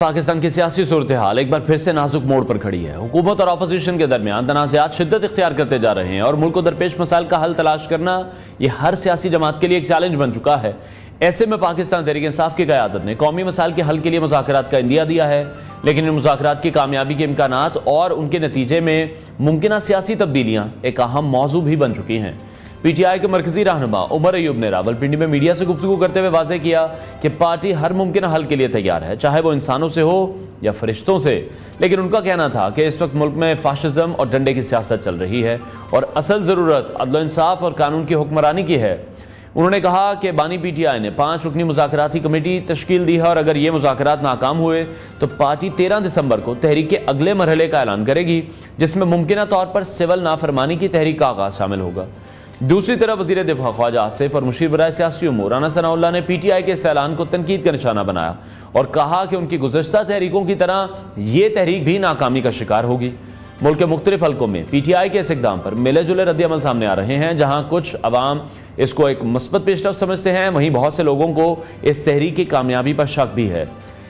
पाकिस्तान की सियासी सूरत हाल एक बार फिर से नाजुक मोड़ पर खड़ी है। हुकूमत और अपोजिशन के दरमियान तनाज़ात शिद्दत इख्तियार करते जा रहे हैं और मुल्क को दरपेश मसाइल का हल तलाश करना यह हर सियासी जमात के लिए एक चैलेंज बन चुका है। ऐसे में पाकिस्तान तहरीक इंसाफ की क़यादत ने कौमी मसाइल के हल के लिए मुज़ाकरात का इंदिया दिया है, लेकिन इन मुज़ाकरात की कामयाबी के इम्कानात और उनके नतीजे में मुमकिन सियासी तब्दीलियाँ एक अहम मौजू भी बन चुकी हैं। PTI के मरकजी रहनुमा उमर अयूब ने रावलपिंडी में मीडिया से गुफ्तगू करते हुए वाज़ेह किया कि पार्टी हर मुमकिन हल के लिए तैयार है, चाहे वो इंसानों से हो या फरिश्तों से। लेकिन उनका कहना था कि इस वक्त मुल्क में फाशिज्म और डंडे की सियासत चल रही है और असल ज़रूरत अदल इंसाफ और कानून की हुक्मरानी की है। उन्होंने कहा कि बानी PTI ने 5 रुकनी मुज़ाकराती कमेटी तश्कील दी है और अगर ये मुज़ाकरात नाकाम हुए तो पार्टी 13 दिसंबर को तहरीक के अगले मरहले का ऐलान करेगी, जिसमें मुमकिन तौर पर सिविल नाफरमानी की तहरीक का आगाज़ शामिल होगा। दूसरी तरफ वज़ीर दिफा ख्वाजा आसिफ और मुशीर बराए सियासी उमूर राना सनाउल्लाह ने PTI के इस ऐलान को तनकीद का निशाना बनाया और कहा कि उनकी गुज़श्ता तहरीकों की तरह ये तहरीक भी नाकामी का शिकार होगी। मुल्क के मुख्तलिफ हल्कों में PTI के इस इक़दाम पर मिले जुले रद्द-ए-अमल सामने आ रहे हैं। जहाँ कुछ अवाम इसको एक मुस्बत पेशरफ्त समझते हैं, वहीं बहुत से लोगों को इस तहरीक की कामयाबी पर शक भी है।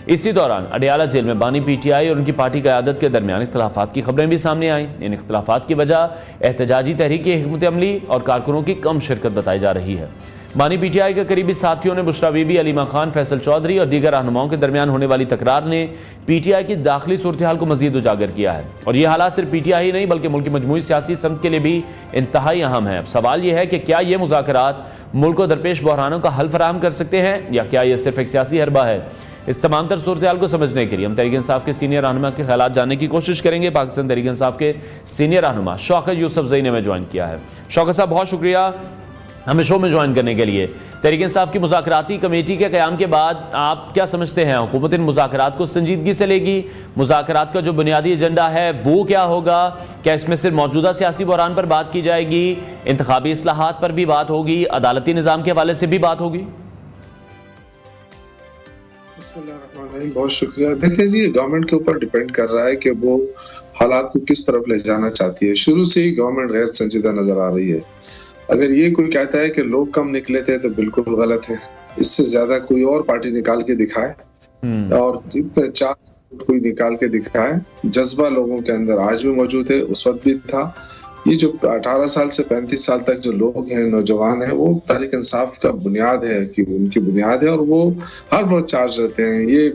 इसी दौरान अडियाला जेल में बानी PTI और उनकी पार्टी क़यादत के दरमियान इख्तलाफात की खबरें भी सामने आईं। इन इख्तलाफात की वजह एहतजाजी तहरीक की हिकमत अमली और कारकुनों की कम शिरकत बताई जा रही है। बानी PTI के करीबी साथियों ने बुशरा बीबी, अलीमा खान, फैसल चौधरी और दीगर रहनुमाओं के दरमियान होने वाली तकरार ने PTI की दाखिली सूरत हाल को मजीद उजागर किया है और यह हालात सिर्फ PTI ही नहीं बल्कि मुल्क की मजमूई सियासी समत के लिए भी इंतहाई अहम है। अब सवाल यह है कि क्या ये मुज़ाकरात मुल्क को दरपेश बहरानों का हल फराहम कर सकते हैं या क्या यह सिर्फ एक सियासी हरबा है। इस तमाम तर सूरत हाल को समझने के लिए हम तहरीक इंसाफ के सीनियर रहनुमा के ख्यालात जानने की कोशिश करेंगे। पाकिस्तान तहरीक इंसाफ के सीनियर रहनुमा शौकत यूसुफजई ने हमें ज्वाइन किया है। शौकत साहब, बहुत शुक्रिया हमें शो में ज्वाइन करने के लिए। तहरीक इंसाफ की मुज़ाकराती कमेटी के क़याम के बाद आप क्या समझते हैं, हुकूमत इन मुज़ाकरात को संजीदगी से लेगी? मुज़ाकरात का जो बुनियादी एजेंडा है वो क्या होगा? क्या इसमें सिर्फ मौजूदा सियासी बहरान पर बात की जाएगी, इंतखाबी इस्लाहात पर भी बात होगी, अदालती निज़ाम के हवाले से भी बात होगी? बहुत शुक्रिया। देखिए जी, गवर्नमेंट के ऊपर डिपेंड कर रहा है कि वो हालात को किस तरफ ले जाना चाहती है। शुरू से ही गवर्नमेंट गैर संजीदा नजर आ रही है। अगर ये कोई कहता है कि लोग कम निकले थे तो बिल्कुल गलत है। इससे ज्यादा कोई और पार्टी निकाल के दिखाए और 4 कोई निकाल के दिखाए। जज्बा लोगों के अंदर आज भी मौजूद है, उस वक्त भी था। ये जो 18 साल से 35 साल तक जो लोग हैं, नौजवान हैं, वो तहरीक इंसाफ का बुनियाद है कि उनकी बुनियाद है और वो हर वक्त चार्ज रहते हैं। ये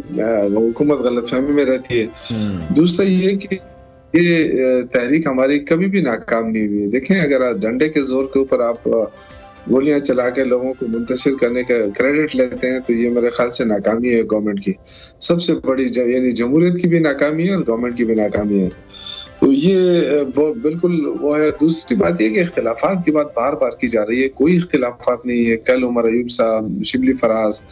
हुकूमत गलतफहमी में रहती है। दूसरा ये कि ये तहरीक हमारी कभी भी नाकाम नहीं हुई है। देखें, अगर डंडे के जोर के ऊपर आप गोलियां चला के लोगों को मुंतशिर करने का क्रेडिट लेते हैं तो ये मेरे ख्याल से नाकामी है गवर्नमेंट की। सबसे बड़ी यानी जमहूरियत की भी नाकामी है और गवर्नमेंट की भी नाकामी है। तो ये बिल्कुल वो है। दूसरी बात ये कि इख्तिलाफात की बात बार बार की जा रही है, कोई इख्तिलाफात नहीं है। कल उमर अयूब साहब, शिबली फराज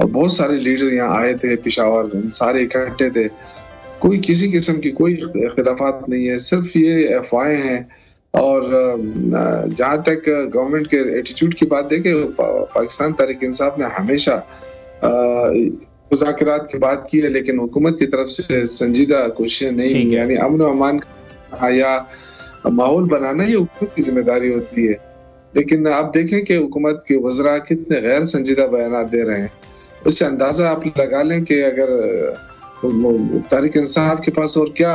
और बहुत सारे लीडर यहाँ आए थे पेशावर, हम सारे इकट्ठे थे। कोई किसी किस्म की कोई इख्तिलाफात नहीं है, सिर्फ ये अफवाहें हैं। और जहाँ तक गवर्नमेंट के एटीट्यूड की बात देखे, पाकिस्तान तहरीक इंसाफ ने हमेशा मुज़ाकरात की बात की है, लेकिन हुकूमत की तरफ से संजीदा कोशिशें नहीं हुई। यानी अमन और अमान या माहौल बनाना ये हुकूमत की जिम्मेदारी होती है। लेकिन आप देखें कि हुकूमत के वज़रा कितने गैर संजीदा बयान दे रहे हैं, उससे अंदाजा आप लगा लें कि अगर तहरीक इंसाफ के पास और क्या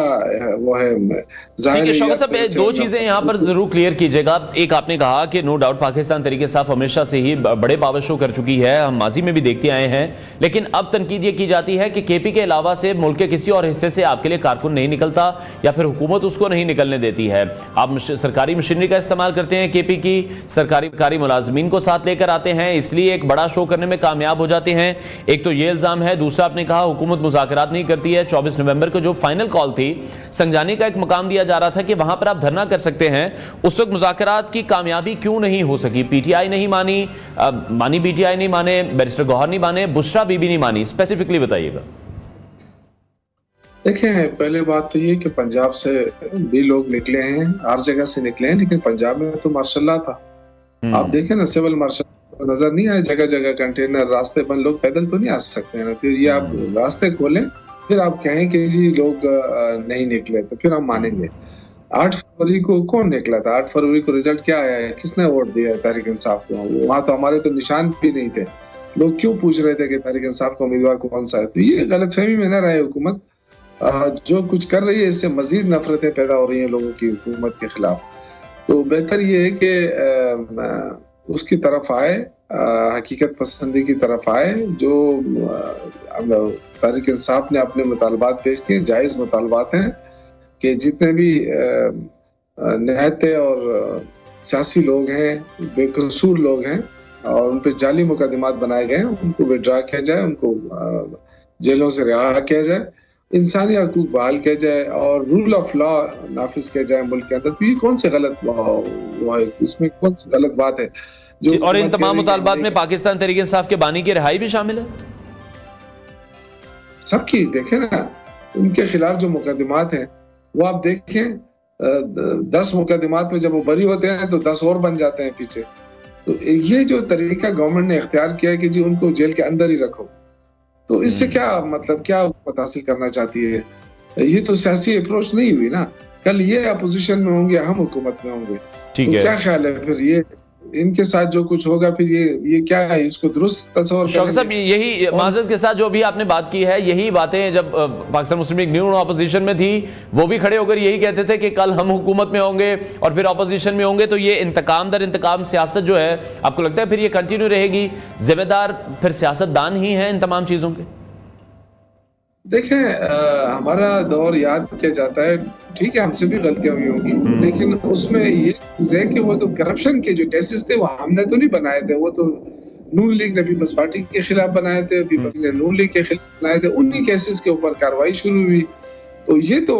वो है। शौकत साहब, 2 चीजें यहाँ पर जरूर क्लियर कीजिएगा। एक, आपने कहा कि नो डाउट पाकिस्तान तहरीक इंसाफ हमेशा से ही बड़े पावर शो कर चुकी है, हम माजी में भी देखते आए हैं, लेकिन अब तनकीद ये की जाती है कि KP के अलावा से मुल्क के किसी और हिस्से से आपके लिए कारकुन नहीं निकलता या फिर हुकूमत उसको नहीं निकलने देती है। आप सरकारी मशीनरी का इस्तेमाल करते हैं, KP की सरकारी मुलाजमीन को साथ लेकर आते हैं, इसलिए एक बड़ा शो करने में कामयाब हो जाते हैं। एक तो ये इल्जाम है। दूसरा, आपने कहा हुकूमत मुज़ाकरात नहीं करती है। 24 नवंबर को जो फाइनल कॉल थी, संजानी का एक मकाम दिया जा रहा था कि वहां पर आप धरना कर सकते हैं। उस वक्त मुज़ाकरात की कामयाबी क्यों नहीं हो सकी? PTI नहीं मानी, मानी PTI नहीं माने, बैरिस्टर गौहर नहीं माने, बुशरा बीबी नहीं मानी, स्पेसिफिकली बताइएगा। देखें, पहले बात तो ये कि पंजाब से भी लोग निकले हैं, हर जगह से निकले हैं, लेकिन पंजाब में तो मार्शल था। आप देखें ना, सिविल मार्शल नजर नहीं आए, जगह जगह कंटेनर, रास्ते बंद, लोग पैदल तो नहीं आ सकते हैं। फिर ये आप रास्ते खोलें, फिर आप कहें कि जी लोग नहीं निकले, तो फिर हम मानेंगे। 8 फरवरी को कौन निकला था? 8 फरवरी को रिजल्ट क्या आया है? किसने वोट दिया तहरीक इंसाफ को? वहां तो हमारे तो निशान भी नहीं थे। लोग क्यों पूछ रहे थे कि तहरीक इंसाफ का उम्मीदवार कौन सा है। तो ये गलतफहमी में न रहे हुकूमत जो कुछ कर रही है इससे मजीद नफरतें पैदा हो रही हैं लोगों की हुकूमत के खिलाफ। तो बेहतर ये है कि उसकी तरफ आए, हकीकत पसंदी की तरफ आए। जो तहरीक इंसाफ ने अपने मुतालबात पेश किए जायज़ मुतालबात हैं कि जितने भी निहत्ते और सियासी लोग हैं, बेकसूर लोग हैं और उन पर जाली मुकदमात बनाए गए हैं, उनको विड्रा किया जाए, उनको जेलों से रिहा किया जाए, इंसानी हकूक बहाल किया जाए और रूल ऑफ लॉ नाफिज किया जाए मुल्क के अंदर। तो ये कौन से गलत हुआ है, इसमें कौन सी गलत बात है जो। और इन तमाम मुतालबात में पाकिस्तान तहरीक इंसाफ के बानी की रिहाई भी शामिल है। सबकी देखें ना, उनके खिलाफ जो मुकदमात हैं वो आप देखें, 10 मुकदमात में जब वो बरी होते हैं तो 10 और बन जाते हैं पीछे। तो ये जो तरीका गवर्नमेंट ने इख्तियार किया है कि जी उनको जेल के अंदर ही रखो, तो इससे क्या मतलब क्या हुकूमत हासिल करना चाहती है। ये तो सियासी अप्रोच नहीं हुई ना। कल ये अपोजिशन में होंगे, हम हुकूमत में होंगे, तो क्या ख्याल है फिर ये इनके साथ जो कुछ होगा फिर ये क्या है, इसको दुरुस्त तस्वर शौकत साहब, यही माजरत के साथ जो अभी आपने बात की है, यही बातें जब पाकिस्तान मुस्लिम लीग न्यू अपोजिशन में थी वो भी खड़े होकर यही कहते थे कि कल हम हुकूमत में होंगे और फिर अपोजिशन में होंगे। तो ये इंतकाम दर इंतकाम सियासत जो है, आपको लगता है फिर ये कंटिन्यू रहेगी? जिम्मेदार फिर सियासतदान ही हैं इन तमाम चीज़ों के? देखें, हमारा दौर याद किया जाता है, ठीक है हमसे भी गलतियां हुई होंगी, लेकिन उसमें ये चीज है कि वो तो करप्शन के जो केसेस थे वो हमने तो नहीं बनाए थे, वो तो नून लीग ने पीपल्स पार्टी के खिलाफ बनाए थे, पीपल्स ने नून लीग के खिलाफ बनाए थे, उन्हीं केसेस के ऊपर कार्रवाई शुरू हुई। तो ये तो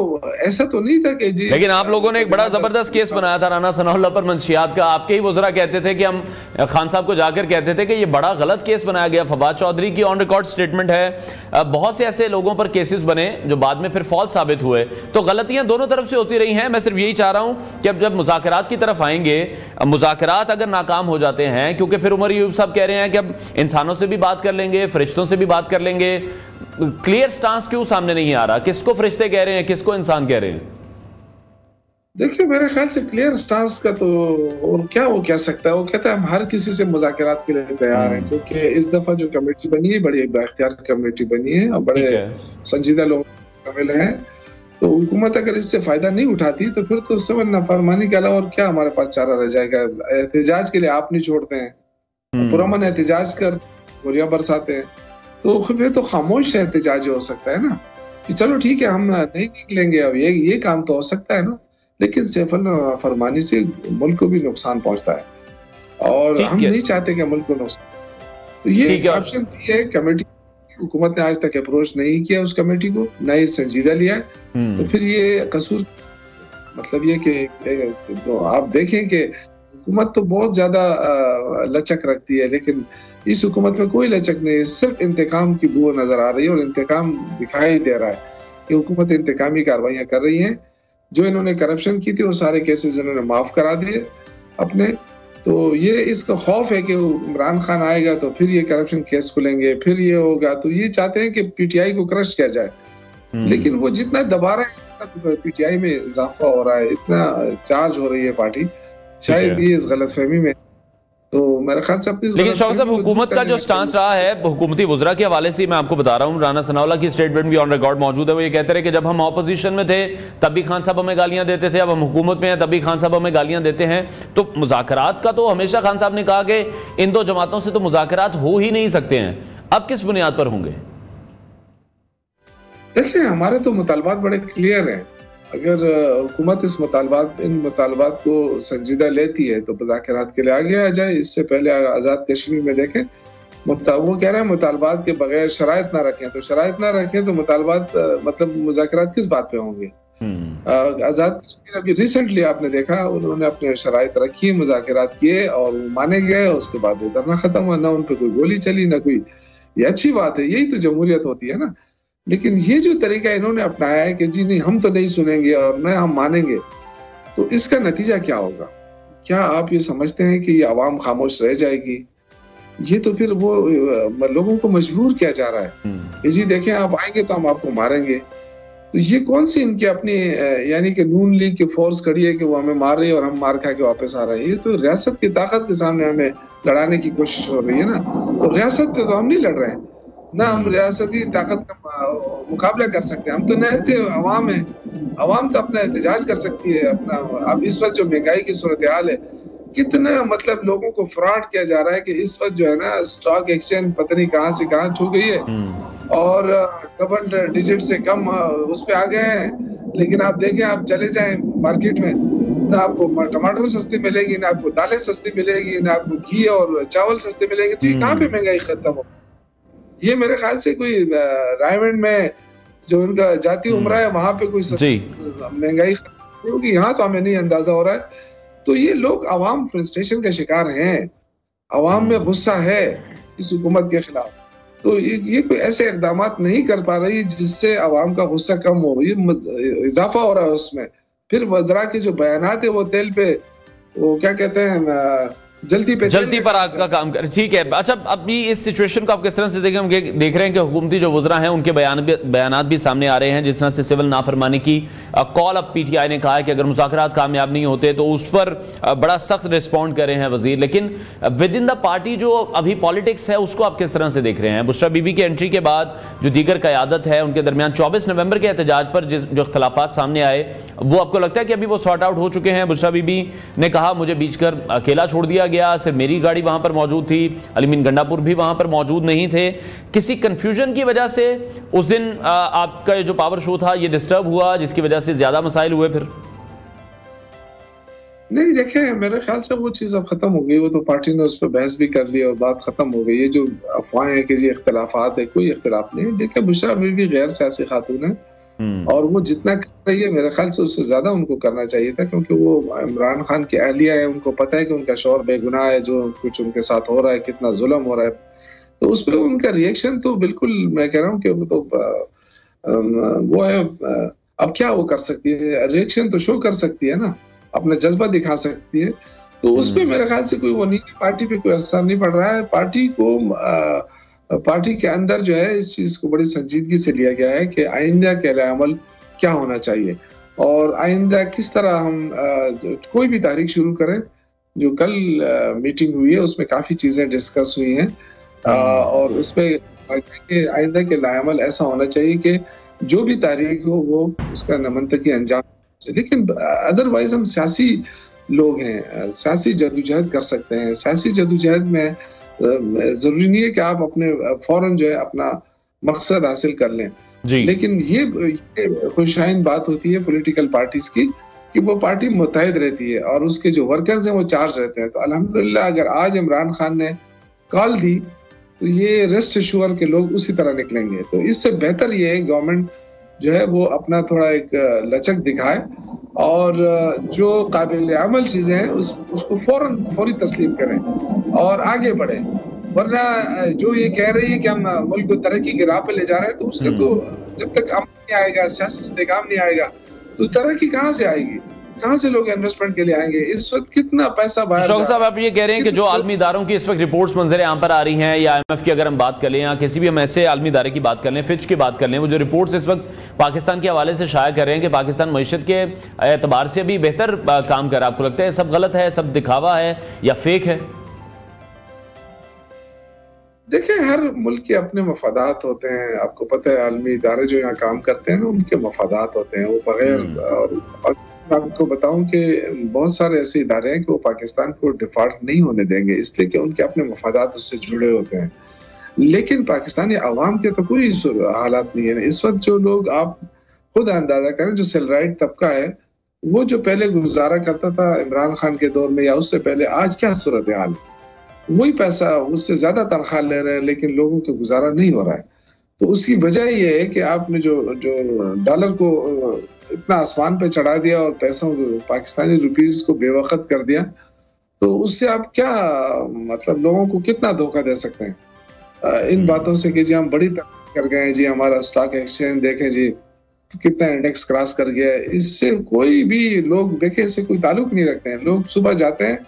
ऐसा तो नहीं था कि जी। लेकिन आप लोगों ने एक बड़ा जबरदस्त केस बनाया था राना सनाउल्लाह पर मंशियात का। आपके ही वज़रा कहते थे कि हम खान साहब को जाकर कहते थे कि ये बड़ा गलत केस बनाया गया। फवाद चौधरी की ऑन रिकॉर्ड स्टेटमेंट है, बहुत से ऐसे लोगों पर केसेस बने जो बाद में फिर फॉल्स साबित हुए। तो गलतियां दोनों तरफ से होती रही हैं। मैं सिर्फ यही चाह रहा हूं कि अब जब मुज़ाकरात की तरफ आएंगे, मुज़ाकरात अगर नाकाम हो जाते हैं, क्योंकि फिर उमर अयूब साहब कह रहे हैं कि अब इंसानों से भी बात कर लेंगे, फरिश्तों से भी बात कर लेंगे, क्लियर स्टांस क्यों सामने नहीं आ रहा? किसको फरिश्ते कह रहे हैं, किसको इंसान कह रहे हैं? देखिए, मेरे ख्याल से क्लियर स्टांस का तो और क्या वो कह सकता है। वो कहता है हम हर किसी से मुज़ाकरात के लिए तैयार हैं, क्योंकि इस दफा जो कमेटी बनी है बड़ी बाइख्तियार कमेटी बनी है और बड़े संजीदा लोग शामिल हैं। तो हुकूमत अगर इससे फायदा नहीं उठाती तो फिर तो सिर्फ नाफरमानी के अलावा और क्या हमारे पास चारा रह जाएगा। एहतजाज के लिए आप नहीं छोड़ते हैं, पुरअमन एहतजाज कर गोलियां बरसाते हैं, तो फिर तो खामोश एहतजाज हो सकता है ना कि चलो ठीक है हम नहीं निकलेंगे, अब ये काम तो हो सकता है ना। लेकिन सैफुल फरमानी से मुल्क को भी नुकसान पहुंचता है और हम नहीं चाहते कि मुल्क को नुकसान। तो ये ऑप्शन है कमेटी, हुकूमत ने आज तक अप्रोच नहीं किया उस कमेटी को, ना ही संजीदा लिया है। तो फिर ये कसूर मतलब ये कि तो आप देखें कि हुकूमत तो बहुत ज्यादा लचक रखती है, लेकिन इस हुकूमत में कोई लचक नहीं है, सिर्फ इंतकाम की बू नजर आ रही है और इंतकाम दिखाई दे रहा है कि हुकूमत इंतकामी कार्रवाइयां कर रही है। जो इन्होंने करप्शन की थी वो सारे केसेस इन्होंने माफ करा दिए अपने। तो ये इसका खौफ है कि इमरान खान आएगा तो फिर ये करप्शन केस खुलेंगे, फिर ये होगा। तो ये चाहते हैं कि पीटीआई को क्रश किया जाए, लेकिन वो जितना दबा रहा है पीटीआई में इजाफा हो रहा है, इतना चार्ज हो रही है पार्टी, शायद ये इस गलतफहमी में। तो मेरे ख्याल से अपनी, लेकिन शौकत साहब हुकूमत का जो स्टांस रहा है हुकूमती वज़रा के हवाले से मैं आपको बता रहा हूँ, राना सनाउल्लाह की स्टेटमेंट भी ऑन रिकॉर्ड मौजूद है। वो ये कहते रहे कि जब हम ऑपोजिशन में थे तब भी खान साहब हमें गालियां देते थे, अब हम हुकूमत में हैं तब भी खान साहब हमें गालियां देते हैं। तो मुज़ाकरात का तो हमेशा खान साहब ने कहा कि इन दो जमातों से तो मुज़ाकरात हो ही नहीं सकते हैं, अब किस बुनियाद पर होंगे? देखिए, हमारे तो मुतालबात बड़े क्लियर हैं। अगर हुकूमत इन मुतालबात को संजीदा लेती है तो मुज़ाकरात के लिए आगे आ जाए। इससे पहले आज़ाद कश्मीर में देखें, वो कह रहे हैं मुतालबात के बगैर शराइत ना रखें, तो शराइत ना रखें तो मुतालबात मतलब मुज़ाकरात किस बात पे होंगे? आज़ाद कश्मीर अभी रिसेंटली आपने देखा, उन्होंने अपने शराइत रखी, मुज़ाकरात किए और वो माने गए, उसके बाद वो धरना खत्म हुआ, ना उन पर कोई गोली चली ना कोई। ये अच्छी बात है, यही तो जमहूरियत होती है ना। लेकिन ये जो तरीका इन्होंने अपनाया है कि जी नहीं हम तो नहीं सुनेंगे और न हम मानेंगे, तो इसका नतीजा क्या होगा? क्या आप ये समझते हैं कि ये आवाम खामोश रह जाएगी? ये तो फिर वो लोगों को मजबूर किया जा रहा है कि जी देखें आप आएंगे तो हम आपको मारेंगे। तो तो ये कौन सी इनकी अपनी यानी कि नून लीग की फोर्स खड़ी है कि वो हमें मार रही है और हम मार खा के वापस आ रहे हैं। ये तो रियासत की ताकत के सामने हमें लड़ाने की कोशिश हो रही है ना। तो रियासत तो हम नहीं लड़ रहे हैं ना, हम रियासती ताकत का मुकाबला कर सकते हैं। हम तो नहते अवाम है, अवाम तो अपना एहतजाज कर सकती है अपना। अब इस वक्त जो महंगाई की सूरत हाल है, कितना मतलब लोगों को फ्रॉड किया जा रहा है कि इस वक्त जो है ना स्टॉक एक्सचेंज पता नहीं कहां से कहां छू गई है और डबल डिजिट से कम उस पे आ गए हैं। लेकिन आप देखें, आप चले जाएं मार्केट में, ना आपको टमाटर सस्ती मिलेगी, ना आपको दालें सस्ती मिलेगी, ना आपको घी और चावल सस्ते मिलेंगे। तो ये कहाँ पे महंगाई खत्म हो? ये मेरे ख्याल से कोई रायगढ़ में जो उनका जाती उम्रा है वहां पे कोई महंगाई होगी, यहाँ तो हमें नहीं अंदाजा हो रहा है। तो ये लोग अवाम फ्रस्ट्रेशन का शिकार हैं, अवाम में गुस्सा है इस हुकूमत के खिलाफ। तो ये कोई ऐसे इकदाम नहीं कर पा रही जिससे अवाम का गुस्सा कम हो, ये इजाफा हो रहा है उसमें। फिर वज़रा के जो बयानात है वो तेल पे, वो क्या कहते हैं, जल्दी पर आग का काम कर। ठीक है, अच्छा अभी इस सिचुएशन को आप किस तरह से देख रहे हैं कि हुकूमती जो वज़रा हैं उनके बयानात भी सामने आ रहे हैं, जिस तरह से सिविल नाफरमानी की कॉल अब पीटीआई ने कहा है कि अगर मुज़ाकरात कामयाब नहीं होते तो उस पर बड़ा सख्त रिस्पॉन्ड कर रहे हैं वजीर। लेकिन विद इन द पार्टी जो अभी पॉलिटिक्स है उसको आप किस तरह से देख रहे हैं? बुशरा बीबी की एंट्री के बाद जो दीगर क़यादत है उनके दरमियान 24 नवंबर के एहतजाज पर जो इख्तलाफात सामने आए, वो आपको लगता है कि अभी वो सॉर्ट आउट हो चुके हैं? बुशरा बीबी ने कहा मुझे बीच कर अकेला छोड़ दिया गया, सिर्फ मेरी गाड़ी वहां पर मौजूद थी, अलीमीन गंडापुर भी वहां पर मौजूद नहीं थे। किसी कंफ्यूजन की वजह से उस दिन आपका जो पावर शो था ये डिस्टर्ब हुआ, जिसकी वजह से ज्यादा मसाइल हुए? फिर नहीं, देखें मेरे ख्याल से वो चीज अब खत्म हो गई। वो तो पार्टी ने उस पर बहस भी कर ली और बात खत्म हो गई। ये जो अफवाहें हैं कि ये इख्तलाफात है, कोई इख्तलाफ नहीं। देखिए बुशरा बीबी गैर सियासी खातून है और वो जितना कर रही है मेरे ख्याल से उससे ज्यादा उनको करना चाहिए था, क्योंकि वो इमरान खान की अहलिया है, उनको पता है कि उनका शौहर बेगुनाह है, जो कुछ उनके साथ हो रहा है, कितना जुल्म हो रहा है। तो उस पर उनका रिएक्शन तो बिल्कुल, मैं कह रहा हूँ कि वो तो वो है। अब क्या वो कर सकती है? रिएक्शन तो शो कर सकती है ना, अपना जज्बा दिखा सकती है। तो उस पर मेरे ख्याल से कोई वो नहीं, पार्टी पे कोई असर नहीं पड़ रहा है। पार्टी के अंदर जो है इस चीज को बड़ी संजीदगी से लिया गया है कि आइंदा के अमल क्या होना चाहिए और आइंदा किस तरह हम कोई भी तारीख शुरू करें। जो कल मीटिंग हुई है उसमें काफी चीजें डिस्कस हुई हैं और उसमें आइंदा के लामल ऐसा होना चाहिए कि जो भी तारीख हो वो उसका नमंतकी अंजाम। लेकिन अदरवाइज हम सियासी लोग हैं, सियासी जदोजहद कर सकते हैं। सियासी जदोजहद में जरूरी नहीं है कि आप अपने फौरन जो है अपना मकसद हासिल कर लें। लेकिन ये खुशाइन बात होती है पॉलिटिकल पार्टीज की कि वो पार्टी मुत्तहिद रहती है और उसके जो वर्कर्स हैं वो चार्ज रहते हैं। तो अल्हम्दुलिल्लाह अगर आज इमरान खान ने कॉल दी तो ये रेस्ट एश्योर के लोग उसी तरह निकलेंगे। तो इससे बेहतर ये है गवर्नमेंट जो है वो अपना थोड़ा एक लचक दिखाए और जो काबिल अमल चीजें हैं उसको फौरी तस्लीम करें और आगे बढ़े। वरना जो ये कह रही है कि हम मुल्क को तरक्की की राह पे ले जा रहे हैं, तो उसका तो जब तक अमल नहीं आएगा, सियासी इस्तेकाम नहीं आएगा, तो तरक्की कहाँ से आएगी? कहाँ से लोग इन्वेस्टमेंट के लिए आएंगे? इस वक्त कितना पैसा बाहर। शौकत साहब, आप ये कह रहे हैं कि जो आलमी इदारों की इस वक्त रिपोर्ट्स मंजर आम पर आ रही हैं, या IMF की अगर हम बात कर लें या किसी भी हम ऐसे आलमी इदारे की बात कर लें, फिच की बात कर लें, वो जो रिपोर्ट्स इस वक्त पाकिस्तान के हवाले से शाया कर रहे हैं कि पाकिस्तान मईशत के एतबार से भी बेहतर काम कर रहा है, आपको लगता है सब गलत है, सब दिखावा है या फेक है? देखिए, हर मुल्क के अपने मफादात होते हैं। आपको पता है आलमी इदारे जो यहाँ काम करते हैं ना, उनके मफादात होते हैं। वो बगैर आपको बताऊं कि बहुत सारे ऐसे इदारे हैं कि वो पाकिस्तान को डिफॉल्ट नहीं होने देंगे, इसलिए कि उनके अपने मफादात उससे जुड़े होते हैं। लेकिन पाकिस्तानी अवाम के तो कोई हालात नहीं है। इस वक्त जो लोग, आप खुद अंदाजा करें, जो सेलराइट तबका है वो जो पहले गुजारा करता था इमरान खान के दौर में या उससे पहले, आज क्या सूरत हाल है? वही पैसा, उससे ज्यादा तनख्वाह ले रहे हैं लेकिन लोगों को गुजारा नहीं हो रहा है। तो उसकी वजह ये है कि आपने जो डॉलर को इतना आसमान पे चढ़ा दिया और पैसों पाकिस्तानी रुपीस को बेवकत कर दिया, तो उससे आप क्या मतलब लोगों को कितना धोखा दे सकते हैं इन बातों से कि जी हम बड़ी तरक्की कर गए, जी हमारा स्टॉक एक्सचेंज देखें जी कितना इंडेक्स क्रॉस कर गया है। इससे कोई भी लोग देखें, इससे कोई ताल्लुक नहीं रखते हैं। लोग सुबह जाते हैं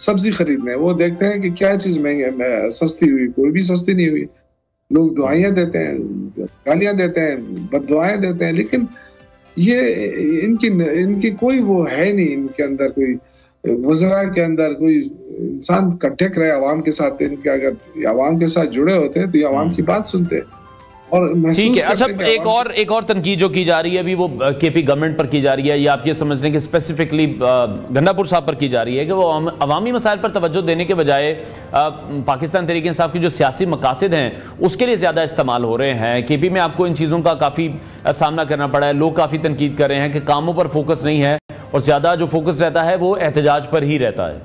सब्जी खरीदने, वो देखते हैं कि क्या चीज महंगी सस्ती हुई, कोई भी सस्ती नहीं हुई। लोग दुआएं देते हैं, गालियां देते हैं, बददुआएं देते हैं, लेकिन ये इनकी कोई वो है नहीं, इनके अंदर कोई वज़रा के अंदर कोई इंसान कनेक्ट रहे अवाम के साथ। इनके अगर अवाम के साथ जुड़े होते तो ये अवाम की बात सुनते और ठीक है। अच्छा, एक और तनकीद जो की जा रही है अभी वो केपी गवर्नमेंट पर की जा रही है, या आप ये समझ लें कि स्पेसिफिकली गंडापुर साहब पर की जा रही है कि वो अवामी मसाइल पर तवज्जो देने के बजाय पाकिस्तान तहरीक इंसाफ की जो सियासी मकासद हैं उसके लिए ज़्यादा इस्तेमाल हो रहे हैं। केपी में आपको इन चीज़ों का काफ़ी सामना करना पड़ा है, लोग काफ़ी तनकीद कर रहे हैं कि कामों पर फोकस नहीं है और ज़्यादा जो फोकस रहता है वो एहतजाज पर ही रहता है।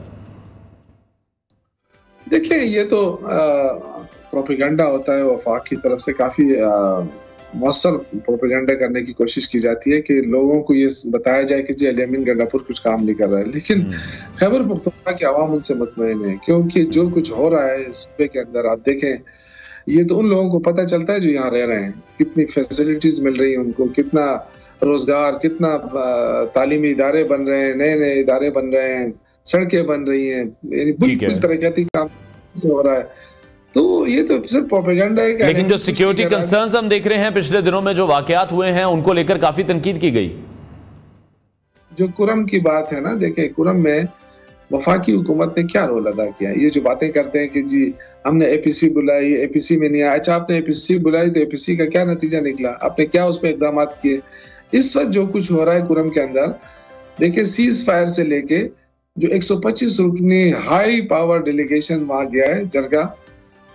देखिए, ये तो प्रोपेगेंडा होता है, वफाक की तरफ से काफी मौसर प्रोपेगेंडा करने की कोशिश की जाती है कि लोगों को ये बताया जाए कि जी अली अमीन गंडापुर कुछ काम नहीं कर रहा है। लेकिन खैबर पख्तूनख्वा की आवाम उनसे मुतमईन है, क्योंकि जो कुछ हो रहा है सूबे के अंदर आप देखें, ये तो उन लोगों को पता चलता है जो यहाँ रह रहे हैं, कितनी फैसिलिटीज मिल रही है उनको, कितना रोजगार, कितना तालीमी इदारे बन रहे हैं, नए नए इदारे बन रहे हैं, सड़कें बन रही हैं, यानी बिल्कुल तरक्याती काम से हो रहा है। तो ये तो सिर्फ प्रोपेगेंडा है। लेकिन जो सिक्योरिटी कंसर्न्स हम देख रहे हैं पिछले दिनों में जो वाकयात हुए हैं उनको लेकर काफी तनकीद की गई। जो कुरम की बात है ना, देखिए कुरम में वफाकी हुकूमत ने क्या रोल अदा किया। ये जो बातें करते हैं कि जी हमने एपीसी बुलाई, एपीसी में नहीं आया। अच्छा, आपने एपीसी बुलाई तो एपीसी का क्या नतीजा निकला, आपने क्या उस पर इकदाम किए। इस वक्त जो कुछ हो रहा है कुरम के अंदर, देखिए सीज फायर से लेके जो 125 रुकनी हाई पावर डेलीगेशन वहां गया है, जरगा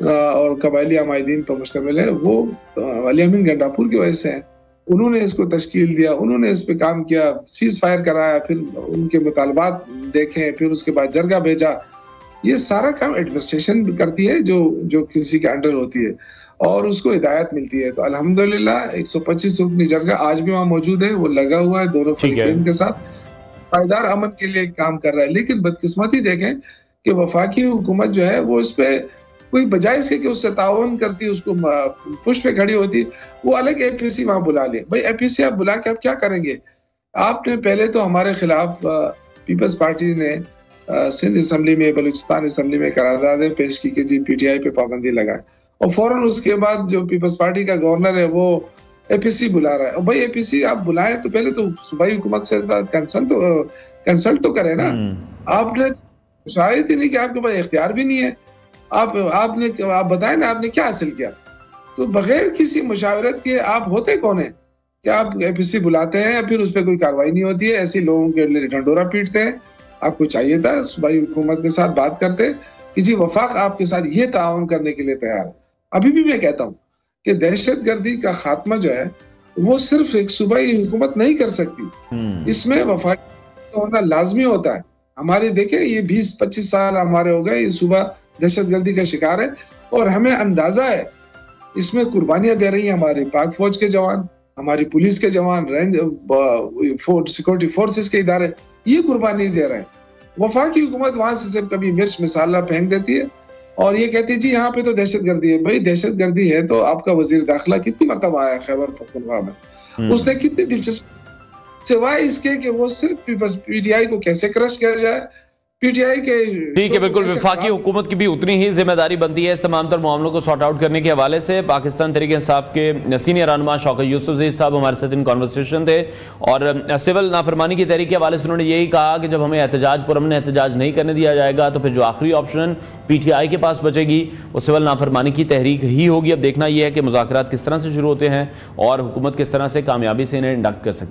और कबायली अमायदीन पर मुश्तमिल है, वो अली अमीन गंडापुर की वजह से है। उन्होंने इसको तश्कील दिया, उन्होंने इस पे काम किया, सीज फायर कराया, फिर उनके मुतालबात देखे, फिर उसके बाद जरगा भेजा। ये सारा काम एडमिनिस्ट्रेशन करती है जो किसी के अंडर होती है और उसको हिदायत मिलती है। तो अल्हम्दुलिल्लाह 125 रुकनी जरगा आज भी वहाँ मौजूद है, वो लगा हुआ है दोनों फरीकैन के साथ, पायदार अमन के लिए काम कर रहा है। लेकिन बदकिस्मती देखें कि वफाकी हुकूमत जो है वो इस पे कोई बजाय इसके कि उससे ताउन करती, उसको पुश पे खड़ी होती, वो अलग एपीसी वहां बुला ले। भाई एपीसी आप बुला के आप क्या करेंगे? आपने पहले तो हमारे खिलाफ पीपल्स पार्टी ने सिंध असम्बली में, बलूचिस्तान असम्बली में करारदादें पेश की कि जी पीटीआई पे पाबंदी लगाए, और फौरन उसके बाद जो पीपल्स पार्टी का गवर्नर है वो एपीसी बुला रहा है। और भाई एपीसी आप बुलाएं तो पहले तो सूबाई हुकूमत से कंसल्ट तो करें ना। आपने शायद ही नहीं कि आपके पास इख्तियार भी नहीं है। आप बताएं ना आपने क्या हासिल किया। तो बगैर किसी मुशावरत के आप होते कौन है कि आप एपीसी बुलाते हैं या फिर उस पर कोई कार्रवाई नहीं होती है, ऐसे लोगों के लिए ढंडोरा पीटते हैं। आपको चाहिए था सूबाई हुकूमत के साथ बात करते कि जी वफाक आपके साथ ये ताउन करने के लिए तैयार है। अभी भी मैं कहता हूँ कि दहशतगर्दी का खात्मा जो है वो सिर्फ एक सूबाई हुकूमत नहीं कर सकती, इसमें वफाक होना लाजमी होता है। हमारे देखे ये 20-25 साल हमारे हो गए, ये सूबा दहशतगर्दी का शिकार है और हमें अंदाजा है इसमें कुर्बानियां दे रही हैं हमारी पाक फौज के जवान, हमारी पुलिस के जवान, रेंज सिक्योरिटी फोर्सेस के इदारे, ये कुर्बानी दे रहे हैं। वफाकी हुकूमत वहां से सिर्फ कभी मिर्च मसाला फेंक देती है और ये कहती है जी यहाँ पे तो दहशतगर्दी है। भाई दहशतगर्दी है तो आपका वजीर दाखिला कितनी मरतबा आया खैबर पख्तूनख्वा में, उसने कितनी दिलचस्पी सिवाय इसके कि वो सिर्फ पीटीआई को कैसे क्रश किया जाए, पीटीआई के। ठीक है, बिल्कुल वफाकी हुकूमत की भी उतनी ही जिम्मेदारी बनती है इस तमाम तर मामलों को सॉर्ट आउट करने के हवाले से। पाकिस्तान तहरीक इंसाफ के सीनियर रहनुमा शौकत यूसुफ साहब हमारे साथ इन कॉन्वर्सेशन थे और सिविल नाफरमानी की तहरीक के हवाले से उन्होंने यही कहा कि जब हमें एहतजाज पुरअमन एहतजाज नहीं करने दिया जाएगा तो फिर जो आखिरी ऑप्शन पीटीआई के पास बचेगी वो सिविल नाफरमानी की तहरीक ही होगी। अब देखना यह है कि मुज़ाकरात किस तरह से शुरू होते हैं और हुकूमत किस तरह से कामयाबी से इन्हें इंडक्ट कर सकती है।